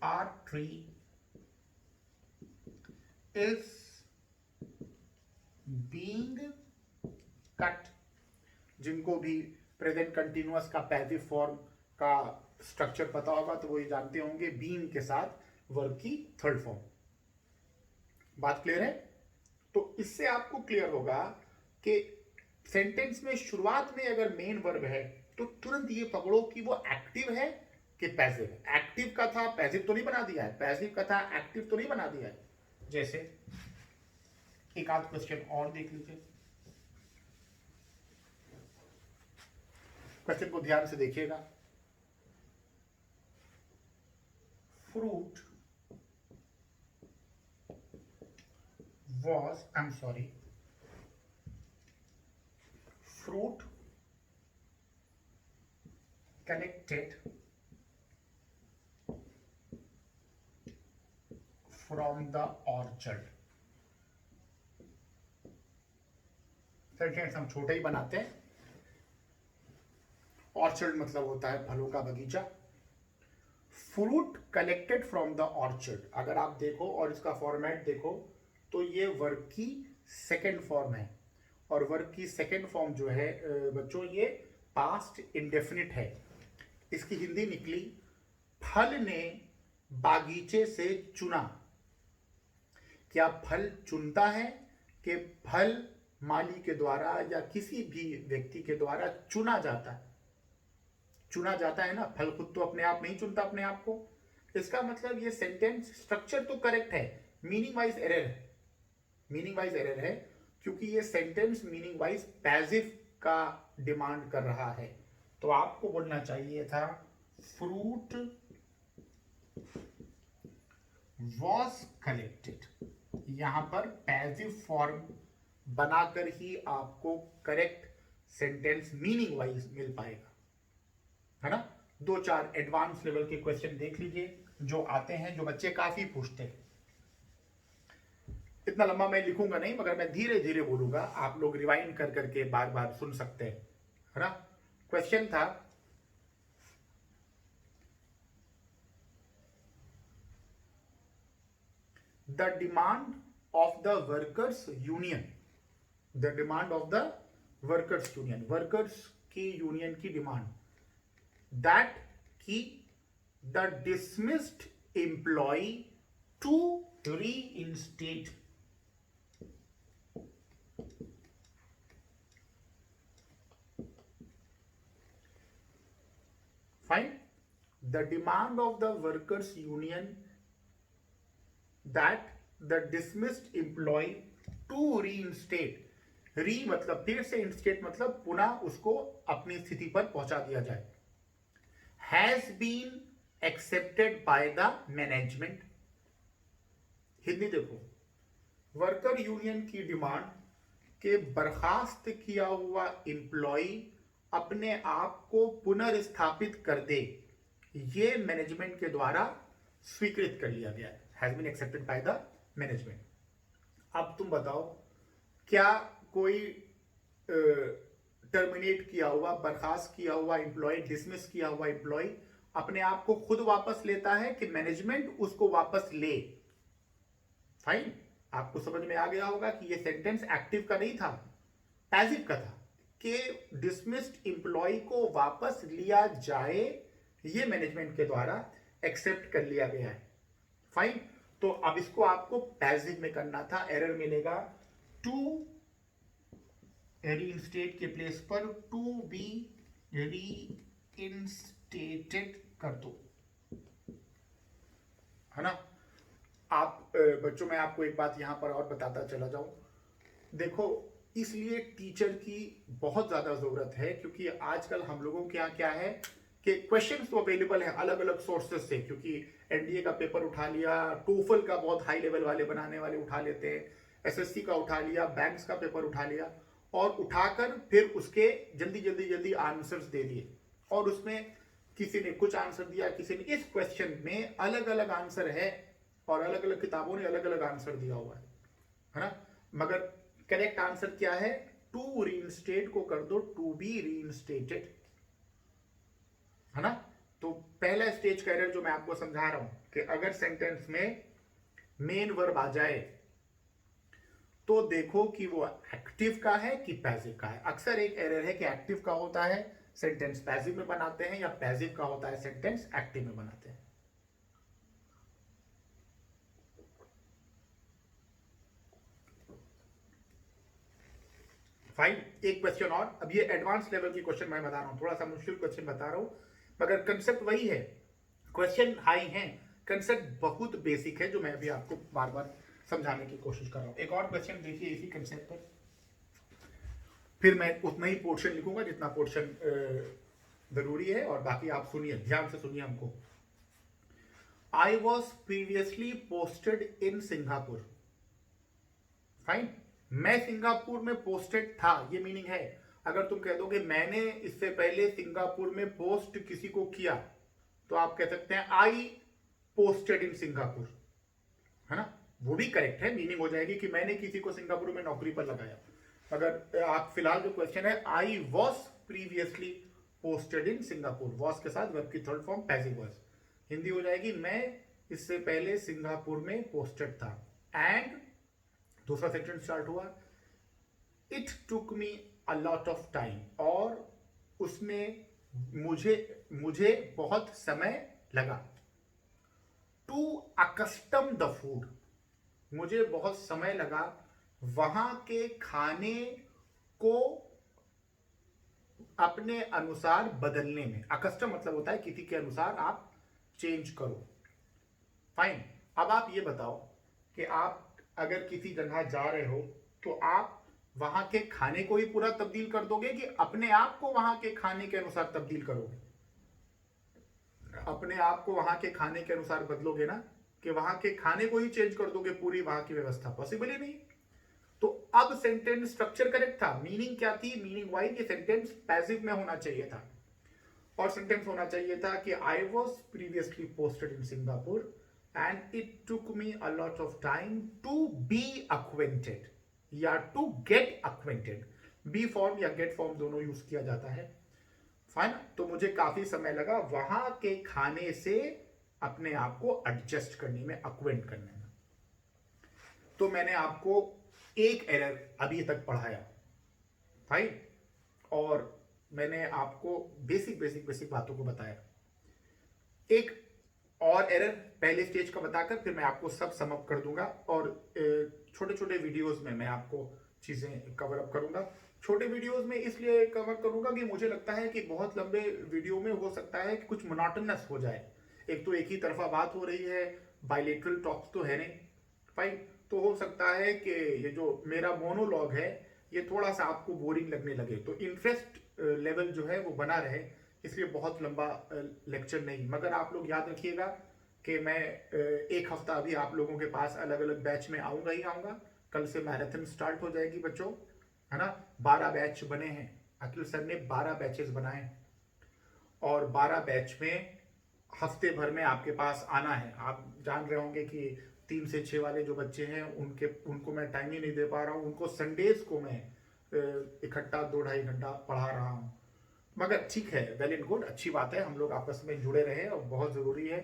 a tree is being cut. जिनको भी प्रेजेंट कंटिन्यूअस का पैसिव फॉर्म का स्ट्रक्चर पता होगा तो वो ये जानते होंगे, बीइंग के साथ वर्ब की थर्ड फॉर्म। बात क्लियर है? तो इससे आपको क्लियर होगा कि सेंटेंस में शुरुआत में अगर मेन वर्ब है तो तुरंत ये पकड़ो कि वो एक्टिव है कि पैसिव है। एक्टिव का था पैसिव तो नहीं बना दिया है, पैसिव का था एक्टिव तो नहीं बना दिया है। जैसे एक आध क्वेश्चन और देख लीजिए, क्वेश्चन को ध्यान से देखिएगा। Fruit was, I'm sorry, fruit collected from the orchard. Sentence हम छोटे ही बनाते हैं। ऑर्चर्ड मतलब होता है फलों का बगीचा। Fruit collected from the orchard, अगर आप देखो और इसका फॉर्मेट देखो तो ये वर्ब की सेकेंड फॉर्म है, और वर्ब की सेकेंड फॉर्म जो है बच्चों ये पास्ट इंडेफिनिट है। इसकी हिंदी निकली फल ने बागीचे से चुना। क्या फल चुनता है कि फल माली के द्वारा या किसी भी व्यक्ति के द्वारा चुना जाता है? चुना जाता है ना, फल खुद तो अपने आप नहीं चुनता अपने आप को। इसका मतलब ये सेंटेंस स्ट्रक्चर तो करेक्ट है, मीनिंग वाइज एरर है। मीनिंग वाइज एरर है क्योंकि ये सेंटेंस मीनिंग वाइज पैसिव का डिमांड कर रहा है। तो आपको बोलना चाहिए था फ्रूट वॉज कलेक्टेड। यहां पर पैसिव फॉर्म बनाकर ही आपको करेक्ट सेंटेंस मीनिंग वाइज मिल पाएगा, है ना। 2-4 एडवांस लेवल के क्वेश्चन देख लीजिए जो आते हैं, जो बच्चे काफी पूछते हैं। इतना लंबा मैं लिखूंगा नहीं, मगर मैं धीरे धीरे बोलूंगा, आप लोग रिवाइंड कर करके बार बार सुन सकते हैं, है ना। क्वेश्चन था the demand of the workers union. The demand of the workers union, workers की यूनियन की डिमांड that कि the dismissed employee to reinstate। Fine, the demand of the workers union that the dismissed employee to reinstate। री मतलब फिर से, इंस्टेट मतलब पुनः उसको अपनी स्थिति पर पहुंचा दिया जाए। has been accepted by the management। Hindi देखो, वर्कर यूनियन की डिमांड के बर्खास्त किया हुआ एम्प्लॉय अपने आप को पुनर्स्थापित कर दे, ये मैनेजमेंट के द्वारा स्वीकृत कर लिया गया है। Has been accepted by the management. अब तुम बताओ, क्या कोई टर्मिनेट किया हुआ, बर्खास्त किया हुआ एम्प्लॉय, डिसमिस किया हुआ एम्प्लॉय अपने आप को खुद वापस लेता है कि मैनेजमेंट उसको वापस ले? फाइन, आपको समझ में आ गया होगा कि ये सेंटेंस एक्टिव का नहीं था, पैसिव का था, कि डिसमिस्ड एम्प्लॉय को वापस लिया जाए, ये मैनेजमेंट के द्वारा एक्सेप्ट कर लिया गया है। फाइन, तो अब इसको आपको पैसिव में करना था। एरर मिलेगा टू रीइंस्टेट के प्लेस पर टू बी रीइंस्टेटेड कर दो, है ना। आप बच्चों, मैं आपको एक बात यहां पर और बताता चला जाऊं। देखो, इसलिए टीचर की बहुत ज्यादा जरूरत है, क्योंकि आजकल हम लोगों के यहाँ क्या है कि क्वेश्चंस तो अवेलेबल है अलग अलग सोर्सेज से, क्योंकि एनडीए का पेपर उठा लिया, टोफल का बहुत हाई लेवल वाले बनाने वाले उठा लेते हैं, एसएससी का उठा लिया, बैंक्स का पेपर उठा लिया, और उठाकर फिर उसके जल्दी जल्दी जल्दी आंसर्स दे दिए, और उसमें किसी ने कुछ आंसर दिया, किसी ने, इस क्वेश्चन में अलग अलग आंसर है और अलग अलग किताबों ने अलग अलग आंसर दिया हुआ है ना। मगर करेक्ट आंसर क्या है? टू रीइंस्टेट को कर दो टू बी रीइंस्टेटेड, है ना। तो पहला स्टेज का एरर जो मैं आपको समझा रहा हूं कि अगर सेंटेंस में मेन वर्ब आ जाए तो देखो कि वो एक्टिव का है कि पैसिव का है। अक्सर एक एरर है कि एक्टिव का होता है सेंटेंस पैसिव में बनाते हैं, या पैसिव का होता है सेंटेंस एक्टिव में बनाते हैं। फाइन, एक क्वेश्चन और। अब ये एडवांस लेवल की क्वेश्चन मैं बता रहा हूं, थोड़ा सा मुश्किल क्वेश्चन बता रहा हूं, मगर कंसेप्ट वही है। क्वेश्चन हाई है, कंसेप्ट बहुत बेसिक है, जो मैं भी आपको बार बार समझाने की कोशिश कर रहा हूं। एक और क्वेश्चन देखिए इसी कंसेप्ट पर, फिर मैं उतना ही पोर्शन लिखूंगा जितना पोर्शन जरूरी है, और बाकी आप सुनिए, ध्यान से सुनिए हमको। आई was previously posted in Singapore. Fine, मैं सिंगापुर में पोस्टेड था, ये मीनिंग है। अगर तुम कह दोगे मैंने इससे पहले सिंगापुर में पोस्ट किसी को किया, तो आप कह सकते हैं आई पोस्टेड इन सिंगापुर। है ना, वो भी करेक्ट है। मीनिंग हो जाएगी कि मैंने किसी को सिंगापुर में नौकरी पर लगाया। अगर आप फिलहाल जो क्वेश्चन है, आई was previously posted in Singapore, was के साथ वर्ब की third form passive voice, Hindi हो जाएगी मैं इससे पहले सिंगापुर में पोस्टेड था। एंड दूसरा सेंटेंस स्टार्ट हुआ, it took me a lot of time, और उसमें मुझे मुझे बहुत समय लगा। टू अकस्टम द फूड, मुझे बहुत समय लगा वहां के खाने को अपने अनुसार बदलने में। अकस्टम मतलब होता है किसी के अनुसार आप चेंज करो। फाइन। अब आप ये बताओ कि आप अगर किसी जगह जा रहे हो तो आप वहां के खाने को ही पूरा तब्दील कर दोगे कि अपने आप को वहां के खाने के अनुसार तब्दील करोगे? अपने आप को वहां के खाने के अनुसार बदलोगे ना, कि वहां के खाने को ही चेंज कर दोगे पूरी वहां की व्यवस्था? पॉसिबल ही नहीं। तो अब सेंटेंस स्ट्रक्चर करेक्ट था। मीनिंग क्या थी? मीनिंग वाइज ये सेंटेंस पैसिव में होना चाहिए था, और सेंटेंस होना चाहिए था कि I was previously posted in Singapore and it took me a lot of time to be acquainted, या to get acquainted. Be form या गेट फॉर्म दोनों यूज किया जाता है। फाइन। तो मुझे काफी समय लगा वहां के खाने से अपने आप को एडजस्ट करने में, अक्वेंट करने में। तो मैंने आपको एक एरर अभी तक पढ़ाया, फाइन, और मैंने आपको बेसिक बेसिक बेसिक बातों को बताया। एक और एरर पहले स्टेज का बताकर फिर मैं आपको सब समअप कर दूंगा, और छोटे छोटे वीडियोस में मैं आपको चीजें कवर अप करूंगा। छोटे वीडियोस में इसलिए कवर करूंगा कि मुझे लगता है कि बहुत लंबे वीडियो में हो सकता है कि कुछ मोनोटोनस हो जाए। एक तो एक ही तरफा बात हो रही है, बायलेटरल टॉक्स तो है नहीं, फाइन। तो हो सकता है कि ये जो मेरा मोनोलॉग है ये थोड़ा सा आपको बोरिंग लगने लगे, तो इंटरेस्ट लेवल जो है वो बना रहे, इसलिए बहुत लंबा लेक्चर नहीं। मगर आप लोग याद रखिएगा कि मैं एक हफ्ता अभी आप लोगों के पास अलग अलग बैच में आऊंगा ही आऊंगा। कल से मैराथन स्टार्ट हो जाएगी बच्चों, है ना। 12 बैच बने हैं, अखिल सर ने 12 बैचेस बनाए हैं, और 12 बैच में हफ्ते भर में आपके पास आना है। आप जान रहे होंगे कि 3 से 6 वाले जो बच्चे हैं उनको मैं टाइम ही नहीं दे पा रहा हूँ। उनको संडेज को मैं इकट्ठा 2-2.5 घंटा पढ़ा रहा हूँ। मगर ठीक है, वेल एंड गुड, अच्छी बात है, हम लोग आपस में जुड़े रहे और बहुत जरूरी है।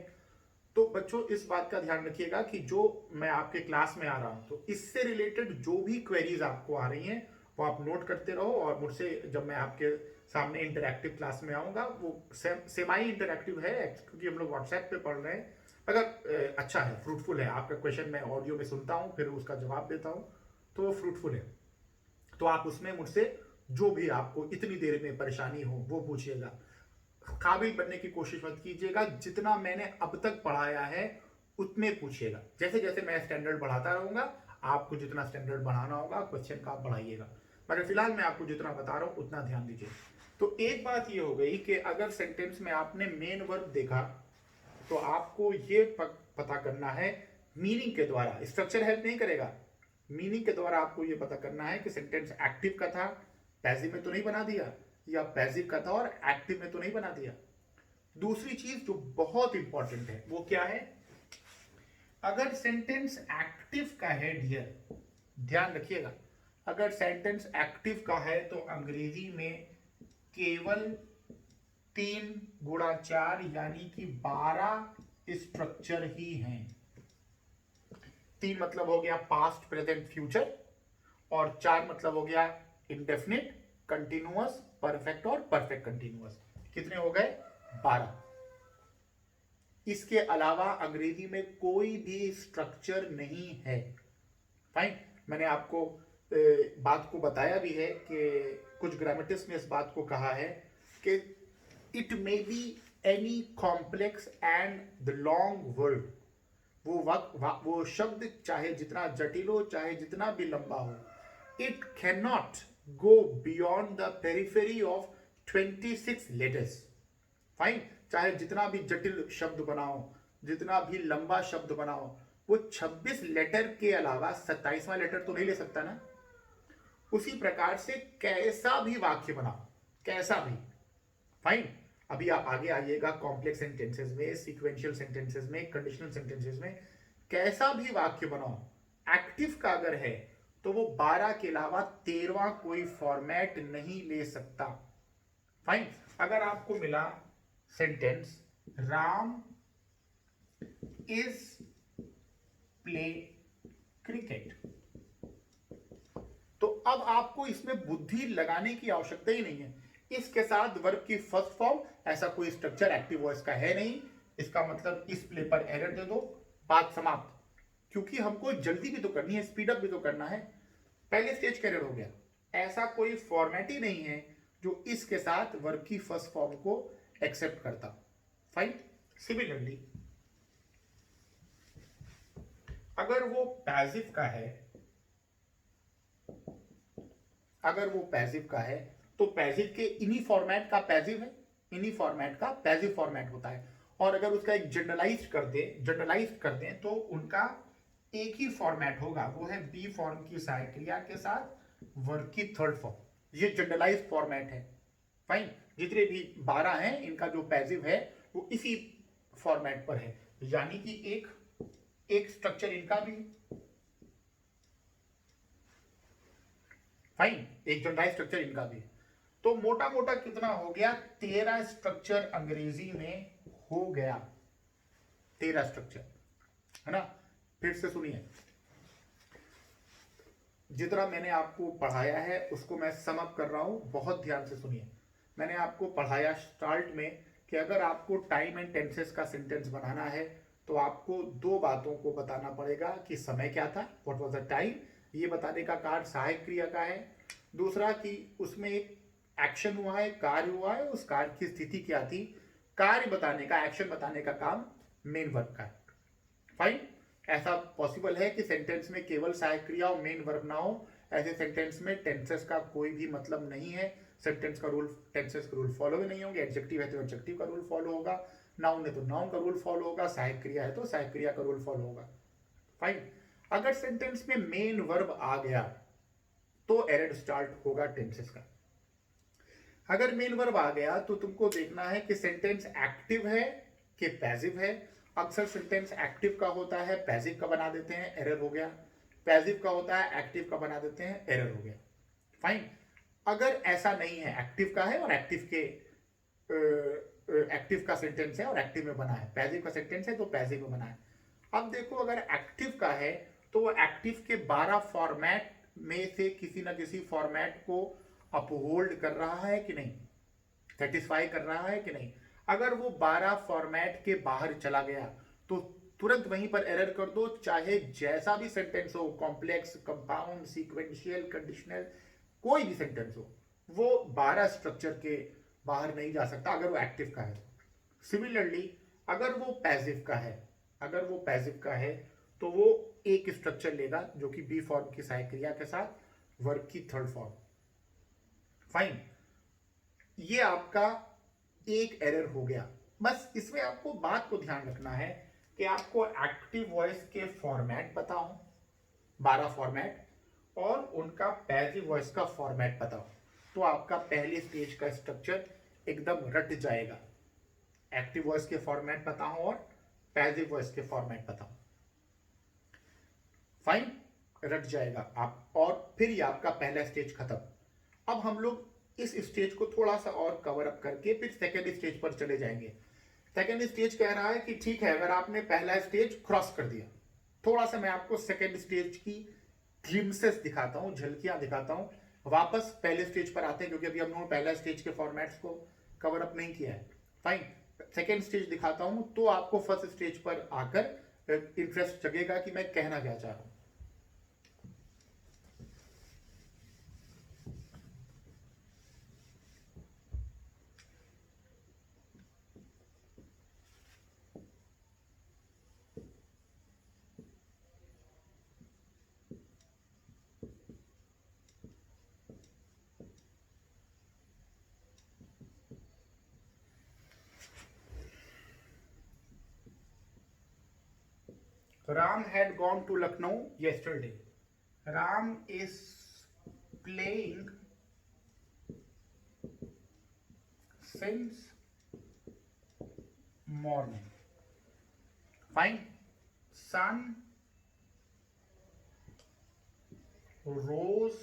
तो बच्चों इस बात का ध्यान रखिएगा कि जो मैं आपके क्लास में आ रहा हूं तो इससे रिलेटेड जो भी क्वेरीज आपको आ रही हैं वो आप नोट करते रहो, और मुझसे जब मैं आपके सामने इंटरैक्टिव क्लास में आऊंगा, वो सेमाई इंटरैक्टिव है क्योंकि हम लोग व्हाट्सएप पे पढ़ रहे हैं, मगर अच्छा है, फ्रूटफुल है। आपका क्वेश्चन मैं ऑडियो में सुनता हूँ, फिर उसका जवाब देता हूँ, तो वो फ्रूटफुल है। तो आप उसमें मुझसे जो भी आपको इतनी देर में परेशानी हो वो पूछिएगा। काबिल बनने की कोशिश मत कीजिएगा, जितना मैंने अब तक पढ़ाया है उतने पूछिएगा। जैसे जैसे मैं स्टैंडर्ड बढ़ाता रहूंगा, आपको जितना स्टैंडर्ड बढ़ाना होगा क्वेश्चन का आप बढ़ाइएगा, मगर फिलहाल मैं आपको जितना बता रहा हूं उतना ध्यान दीजिए। तो एक बात ये हो गई कि अगर सेंटेंस में आपने मेन वर्ब देखा तो आपको ये पता करना है मीनिंग के द्वारा, स्ट्रक्चर हेल्प नहीं करेगा, मीनिंग के द्वारा आपको ये पता करना है कि सेंटेंस एक्टिव का था, पैसिव में तो नहीं बना दिया, या पैसिव का था और एक्टिव में तो नहीं बना दिया। दूसरी चीज जो बहुत इंपॉर्टेंट है वो क्या है? अगर सेंटेंस एक्टिव का है डियर, ध्यान रखिएगा, अगर सेंटेंस एक्टिव का है तो अंग्रेजी में केवल 3 × 4 यानी कि 12 स्ट्रक्चर ही हैं। 3 मतलब हो गया पास्ट, प्रेजेंट, फ्यूचर, और 4 मतलब हो गया इंडेफिनिट, कंटिन्यूअस, परफेक्ट और परफेक्ट कंटिन्यूअस। कितने हो गए? 12। इसके अलावा अंग्रेजी में कोई भी स्ट्रक्चर नहीं है। फाइन। मैंने आपको बात को बताया भी है कि कुछ ग्रामेटिस्ट ने इस बात को कहा है कि it may be any complex and the long word, वो शब्द चाहे जितना जटिल हो, चाहे जितना भी लंबा हो, it can not go beyond the periphery of 26 letters. Fine. चाहे जितना भी जटिल शब्द बनाओ, जितना भी लंबा शब्द बनाओ, वो 26 लेटर के अलावा 27वां लेटर तो नहीं ले सकता ना। उसी प्रकार से कैसा भी वाक्य बनाओ, कैसा भी, फाइन। अभी आप आगे आइएगा कॉम्प्लेक्स सेंटेंसेस में, सीक्वेंशियल सेंटेंसेस में, कंडीशनल सेंटेंसेस में, कैसा भी वाक्य बनाओ, एक्टिव का अगर है तो वो 12 के अलावा 13वां कोई फॉर्मेट नहीं ले सकता। फाइन। अगर आपको मिला sentence Ram is play cricket, तो अब आपको इसमें बुद्धि लगाने की आवश्यकता ही नहीं है। इसके साथ वर्ब की फर्स्ट फॉर्म, ऐसा कोई स्ट्रक्चर एक्टिव वॉइस का है नहीं, इसका मतलब इस प्ले पर एरर दे दो, बात समाप्त। क्योंकि हमको जल्दी भी तो करनी है, स्पीड अप भी तो करना है। पहले स्टेज का एरर हो गया। ऐसा कोई फॉर्मेट ही नहीं है जो इसके साथ वर्ब की फर्स्ट फॉर्म को एक्सेप्ट करता। फाइन। सिमिलरली अगर वो पैसिव का है, अगर वो पैसिव का है तो पैसिव के इन्हीं फॉर्मेट का पैसिव है, इन्हीं फॉर्मेट का पैसिव फॉर्मेट होता है। और अगर उसका एक जनरलाइज कर दें तो उनका एक ही फॉर्मेट होगा, वो है बी फॉर्म की सहायक क्रिया के साथ वर्ब की थर्ड फॉर्म। ये जनरलाइज फॉर्मेट है। फाइन। जितने भी 12 हैं इनका जो पैसिव है वो इसी फॉर्मेट पर है, यानी कि एक स्ट्रक्चर इनका भी, फाइन, एक जनरलाइज स्ट्रक्चर इनका भी। तो मोटा मोटा कितना हो गया, 13 स्ट्रक्चर अंग्रेजी में हो गया, 13 स्ट्रक्चर, है ना। फिर से सुनिए, जितना मैंने आपको पढ़ाया है उसको मैं समअप कर रहा हूं, बहुत ध्यान से सुनिए। मैंने आपको पढ़ाया स्टार्ट में कि अगर आपको टाइम एंड टेंसेस का सेंटेंस बनाना है तो आपको दो बातों को बताना पड़ेगा कि समय क्या था, व्हाट वाज द टाइम, ये बताने का कार्य सहायक क्रिया का है। दूसरा कि उसमें एक एक्शन हुआ है, कार्य हुआ है, उस कार्य की स्थिति क्या थी। कार्य बताने का, एक्शन बताने का काम मेन वर्ब का है। फाइन। ऐसा पॉसिबल है कि सेंटेंस में केवल सहायक क्रिया और मेन वर्ब ना हो। ऐसे सेंटेंस में टेंसेस का कोई भी मतलब नहीं है। सेंटेंस का रूल, टेंसेस का रूल फॉलो भी नहीं होंगे। एडजेक्टिव है तो एडजेक्टिव का रूल फॉलो होगा, नाउन है तो नाउन का रूल फॉलो होगा, सहायक क्रिया है तो सहायक क्रिया का रूल फॉलो होगा। फाइन। अगर सेंटेंस में मेन वर्ब आ गया तो एरर स्टार्ट होगा टेंसेस का। अगर मेन वर्ब आ गया तो तुमको देखना है कि सेंटेंस एक्टिव है कि पैसिव है। अक्सर सेंटेंस एक्टिव का होता है, पैसिव का बना देते हैं, एरर हो गया। पैसिव का होता है, एक्टिव का बना देते हैं, एरर हो गया। फाइन। अगर ऐसा नहीं है, एक्टिव का है और एक्टिव के एक्टिव का सेंटेंस है और एक्टिव में बना है, पैसिव का सेंटेंस है तो पैसिव में बना है। अब देखो, अगर एक्टिव का है तो वो एक्टिव के 12 फॉर्मेट में से किसी ना किसी फॉर्मेट को अपहोल्ड कर रहा है कि नहीं, सेटिस्फाई कर रहा है कि नहीं। अगर वो 12 फॉर्मेट के बाहर चला गया तो तुरंत वहीं पर एरर कर दो, चाहे जैसा भी सेंटेंस हो, कॉम्प्लेक्स, कंपाउंड, सीक्वेंशियल, कंडीशनल, कोई भी सेंटेंस हो, वो 12 स्ट्रक्चर के बाहर नहीं जा सकता अगर वो एक्टिव का है। सिमिलरली अगर वो पैसिव का है, अगर वो पैसिव का है तो वो एक स्ट्रक्चर लेगा जो कि बी फॉर्म की सहायक क्रिया के साथ वर्ब की थर्ड फॉर्म। फाइन। ये आपका एक एरर हो गया। बस इसमें आपको बात को ध्यान रखना है कि आपको एक्टिव वॉइस के फॉर्मेट पता हो, 12 फॉर्मेट, और उनका पैसिव वॉइस का फॉर्मेट पता हो, तो आपका पहले स्टेज का स्ट्रक्चर एकदम रट जाएगा। एक्टिव वॉइस के फॉर्मेट पता हो और पैसिव वॉइस के फॉर्मेट पता हो, फाइन, रट जाएगा आप, और फिर ये आपका पहला स्टेज खत्म। अब हम लोग इस स्टेज को थोड़ा सा और कवर अप करके फिर सेकेंड स्टेज पर चले जाएंगे। सेकेंड स्टेज कह रहा है कि ठीक है, अगर आपने पहला स्टेज क्रॉस कर दिया, थोड़ा सा मैं आपको सेकेंड स्टेज की ग्लिम्सेस दिखाता हूं, झलकियां दिखाता हूं। वापस पहले स्टेज पर आते हैं क्योंकि अभी हम लोगों ने पहला स्टेज के फॉर्मेट्स को कवर अप नहीं किया है। फाइन। सेकेंड स्टेज दिखाता हूं तो आपको फर्स्ट स्टेज पर आकर इंटरेस्ट जगेगा कि मैं कहना क्या चाह रहा हूं। Ram had gone to Lucknow yesterday. Ram is playing since morning. Fine. Sun rose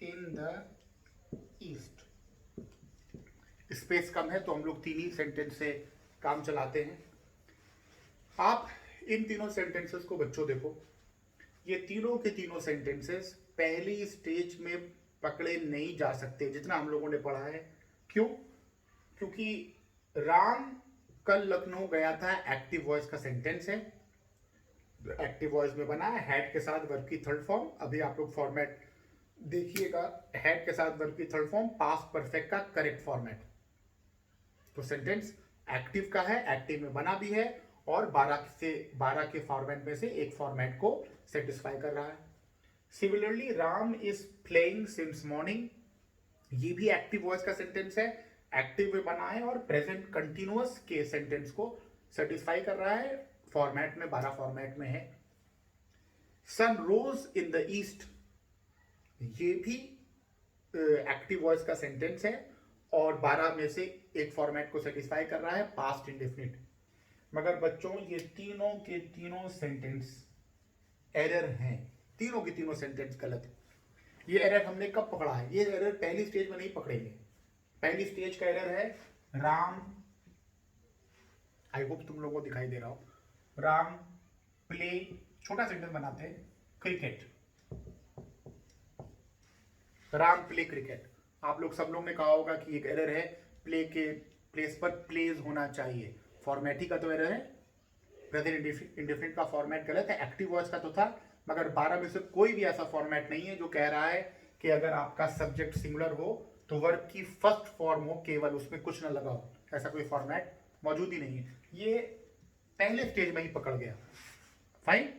in the east. Space कम है तो हम लोग तीन ही सेंटेंस से काम चलाते हैं। आप इन तीनों सेंटेंसेस को बच्चों देखो, ये तीनों के तीनों सेंटेंसेस पहली स्टेज में पकड़े नहीं जा सकते जितना हम लोगों ने पढ़ा है। क्यों? क्योंकि राम कल लखनऊ गया था, एक्टिव वॉइस का सेंटेंस है, एक्टिव वॉइस में बना है, हैड के साथ वर्ब की थर्ड फॉर्म। अभी आप लोग फॉर्मेट देखिएगा, हैड के साथ वर्ब की थर्ड फॉर्म, पास्ट परफेक्ट का करेक्ट फॉर्मेट। तो सेंटेंस एक्टिव का है, एक्टिव में बना भी है और 12 के फॉर्मेट में से एक फॉर्मेट को सेटिस्फाई कर रहा है। Similarly Ram is playing since morning, ये भी एक्टिव वॉइस का सेंटेंस है, एक्टिव में बना है और प्रेजेंट कंटिन्यूअस के सेंटेंस को सेटिस्फाई कर रहा है, फॉर्मेट में 12 फॉर्मेट में है। सन रोज इन द ईस्ट, ये भी एक्टिव वॉइस का सेंटेंस है और 12 में से एक फॉर्मेट को सेटिस्फाई कर रहा है, पास्ट इंडेफिनिट। मगर बच्चों ये तीनों के तीनों सेंटेंस एरर हैं, तीनों के तीनों सेंटेंस गलत है। ये एरर हमने कब पकड़ा है? ये एरर पहली स्टेज में नहीं पकड़ेंगे। पहली स्टेज का एरर है राम, आई होप तुम लोगों को दिखाई दे रहा हो, राम प्ले, छोटा सेंटेंस बनाते हैं, क्रिकेट, राम प्ले क्रिकेट। आप लोग सब लोग ने कहा होगा कि एक एरर है, प्ले के प्लेस पर प्लेज होना चाहिए, फॉर्मेट ही का तो एरर है, प्रेजेंट इंडेफिनिट का फॉर्मेट गलत है, एक्टिव वॉइस का तो था। मगर 12 में से कोई भी ऐसा फॉर्मेट नहीं है जो कह रहा है कि अगर आपका सब्जेक्ट सिंगुलर हो तो वर्ब की फर्स्ट फॉर्म हो केवल, उसमें कुछ ना लगा हो, ऐसा कोई फॉर्मेट मौजूद ही नहीं है। ये पहले स्टेज में ही पकड़ गया, फाइन।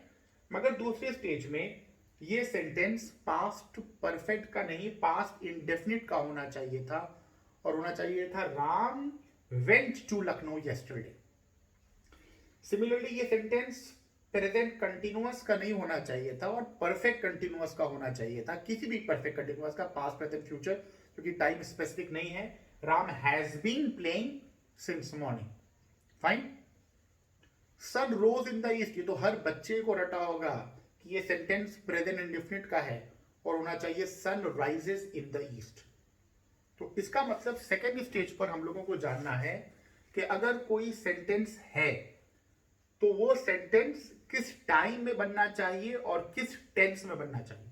मगर दूसरे स्टेज में ये सेंटेंस पास्ट परफेक्ट का नहीं, पास्ट इंडेफिनिट का होना चाहिए था, और होना चाहिए था Ram went to Lucknow yesterday. Similarly ये सेंटेंस प्रेजेंट कंटिन्यूअस का नहीं होना चाहिए था और परफेक्ट कंटिन्यूअस का होना चाहिए था, किसी भी परफेक्ट कंटिन्यूअस का, पास्ट प्रेजेंट फ्यूचर, क्योंकि टाइम स्पेसिफिक नहीं है। Ram has been playing since morning, fine. Sun rose in the east, ये तो हर बच्चे को रटा होगा कि ये सेंटेंस प्रेजेंट इंडेफिनिट का है और होना चाहिए sun rises in the east. तो इसका मतलब सेकेंड स्टेज पर हम लोगों को जानना है कि अगर कोई सेंटेंस है तो वो सेंटेंस किस टाइम में बनना चाहिए और किस टेंस में बनना चाहिए।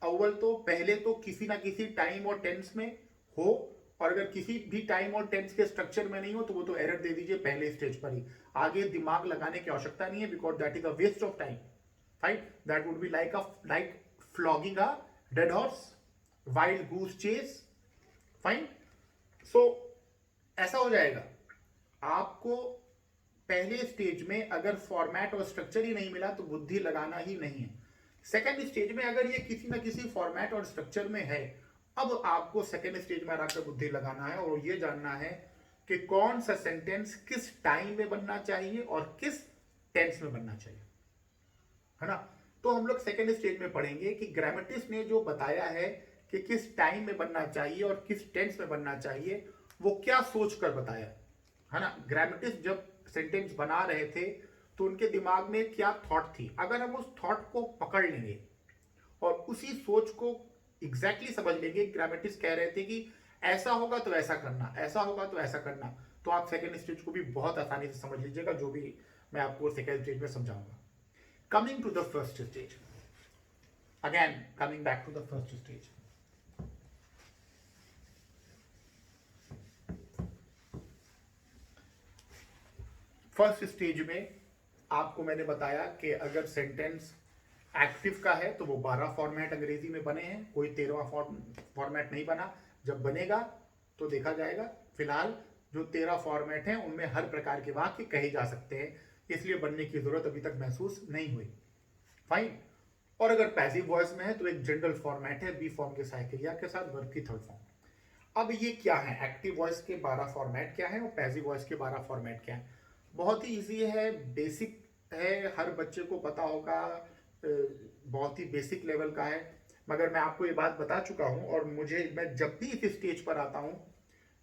अव्वल तो पहले तो किसी ना किसी टाइम और टेंस में हो, और अगर किसी भी टाइम और टेंस के स्ट्रक्चर में नहीं हो तो वो तो एरर दे दीजिए पहले स्टेज पर ही, आगे दिमाग लगाने की आवश्यकता नहीं है, because that is a waste of time, fine. That would be like flogging a dead horse, wild goose chase, fine. So ऐसा हो जाएगा, आपको पहले स्टेज में अगर फॉर्मेट और स्ट्रक्चर ही नहीं मिला तो बुद्धि लगाना ही नहीं है। सेकेंड स्टेज में अगर ये किसी ना किसी फॉर्मेट और स्ट्रक्चर में है, अब आपको सेकेंड स्टेज में आकर बुद्धि लगाना है और ये जानना है कि कौन सा सेंटेंस किस टाइम में बनना चाहिए और किस टेंस में बनना चाहिए, है ना। तो हम लोग सेकेंड स्टेज में पढ़ेंगे कि ग्रामेटिस्ट ने जो बताया है कि किस टाइम में बनना चाहिए और किस टेंस में बनना चाहिए, वो क्या सोच कर बताया, है ना। ग्रामेटिस्ट जब सेंटेंस बना रहे थे तो उनके दिमाग में क्या थॉट थी, अगर हम उस थॉट को पकड़ लेंगे और उसी सोच को एग्जैक्टली समझ लेंगे, ग्रामेटिस्ट कह रहे थे कि ऐसा होगा तो ऐसा करना, ऐसा होगा तो ऐसा करना, तो आप सेकेंड स्टेज को भी बहुत आसानी से समझ लीजिएगा, जो भी मैं आपको सेकेंड स्टेज में समझाऊंगा। Coming to the first stage, again coming back to the first stage. First stage में आपको मैंने बताया कि अगर सेंटेंस एक्टिव का है तो वो 12 फॉर्मेट अंग्रेजी में बने हैं, कोई 13वां फॉर्मेट नहीं बना। जब बनेगा तो देखा जाएगा। फिलहाल जो 13 फॉर्मेट हैं उनमें हर प्रकार के वाक्य कहे जा सकते हैं, इसलिए बनने की जरूरत अभी तक महसूस नहीं हुई, फाइन। और अगर पैसिव वॉइस में है तो एक जनरल फॉर्मेट है, बी फॉर्म के सहायक क्रिया के साथ वर्ब की थर्ड फॉर्म। अब ये क्या है, एक्टिव वॉइस के 12 फॉर्मेट क्या है और पैसिव वॉइस के 12 फॉर्मेट क्या है। बहुत ही इजी है, बेसिक है, हर बच्चे को पता होगा, बहुत ही बेसिक लेवल का है। मगर मैं आपको ये बात बता चुका हूं और मैं जब भी इस स्टेज पर आता हूं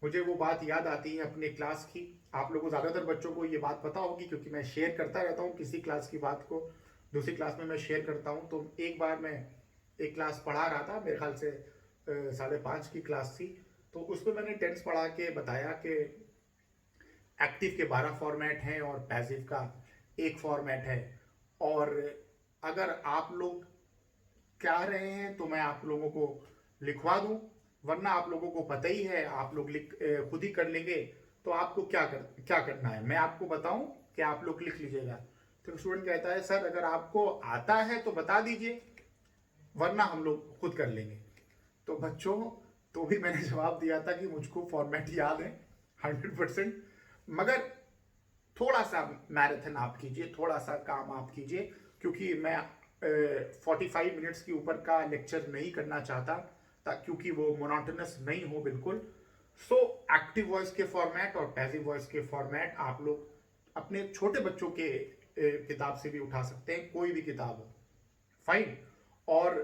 मुझे वो बात याद आती है अपने क्लास की। आप लोगों को ज़्यादातर बच्चों को ये बात पता होगी क्योंकि मैं शेयर करता रहता हूँ, किसी क्लास की बात को दूसरी क्लास में मैं शेयर करता हूँ। तो एक बार मैं एक क्लास पढ़ा रहा था, मेरे ख्याल से 5:30 की क्लास थी। तो उसमें मैंने टेंस पढ़ा के बताया कि एक्टिव के 12 फॉर्मेट हैं और पैसिव का एक फॉर्मेट है। और अगर आप लोग कह रहे हैं तो मैं आप लोगों को लिखवा दूं, वरना आप लोगों को पता ही है, आप लोग खुद ही कर लेंगे। तो आपको क्या करना है, मैं आपको बताऊं कि आप लोग लिख लीजिएगा। तो स्टूडेंट कहता है सर अगर आपको आता है तो बता दीजिए, वरना हम लोग खुद कर लेंगे। तो बच्चों, तो भी मैंने जवाब दिया था कि मुझको फॉर्मेट याद है 100%, मगर थोड़ा सा मैराथन आप कीजिए, थोड़ा सा काम आप कीजिए, क्योंकि मैं 45 मिनट्स के ऊपर का लेक्चर नहीं करना चाहता क्योंकि वो मोनोटोनस नहीं हो बिल्कुल। सो एक्टिव वॉइस के फॉर्मेट और पैसिव वॉइस के फॉर्मेट आप लोग अपने छोटे बच्चों के किताब से भी उठा सकते हैं, कोई भी किताब हो, फाइन। और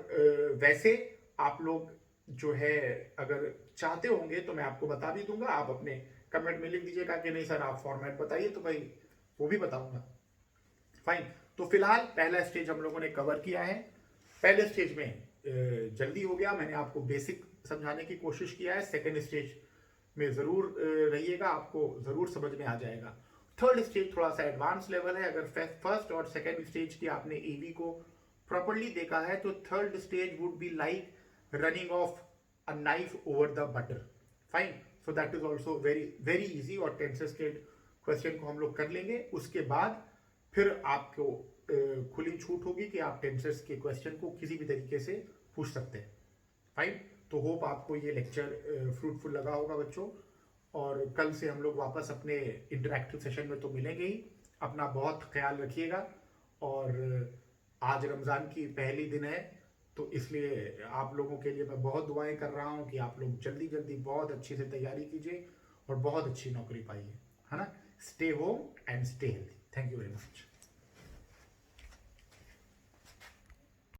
वैसे आप लोग जो है अगर चाहते होंगे तो मैं आपको बता भी दूंगा, आप अपने कमेंट में लिख दीजिएगा कि नहीं सर आप फॉर्मेट बताइए, तो भाई वो भी बताऊंगा, फाइन। तो फिलहाल पहला स्टेज हम लोगों ने कवर किया है। पहले स्टेज में जल्दी हो गया, मैंने आपको बेसिक समझाने की कोशिश किया है। सेकेंड स्टेज में जरूर रहिएगा, आपको जरूर समझ में आ जाएगा। थर्ड स्टेज थोड़ा सा एडवांस लेवल है। अगर फर्स्ट और सेकेंड स्टेज की आपने ईवी को प्रॉपरली देखा है तो third stage would be like running of a knife over the butter, fine. So that is also very very easy, और टेंसेस के क्वेश्चन को हम लोग कर लेंगे। उसके बाद फिर आपको खुली छूट होगी कि आप टेंसेस के क्वेश्चन को किसी भी तरीके से पूछ सकते हैं, फाइन। तो होप आपको ये लेक्चर फ्रूटफुल लगा होगा बच्चों, और कल से हम लोग वापस अपने इंटरैक्टिव सेशन में तो मिलेंगे ही। अपना बहुत ख्याल रखिएगा। और आज रमज़ान की पहली दिन है, तो इसलिए आप लोगों के लिए मैं बहुत दुआएं कर रहा हूं कि आप लोग जल्दी जल्दी बहुत अच्छी से तैयारी कीजिए और बहुत अच्छी नौकरी पाइए, है ना। Stay home and stay healthy. Thank you very much.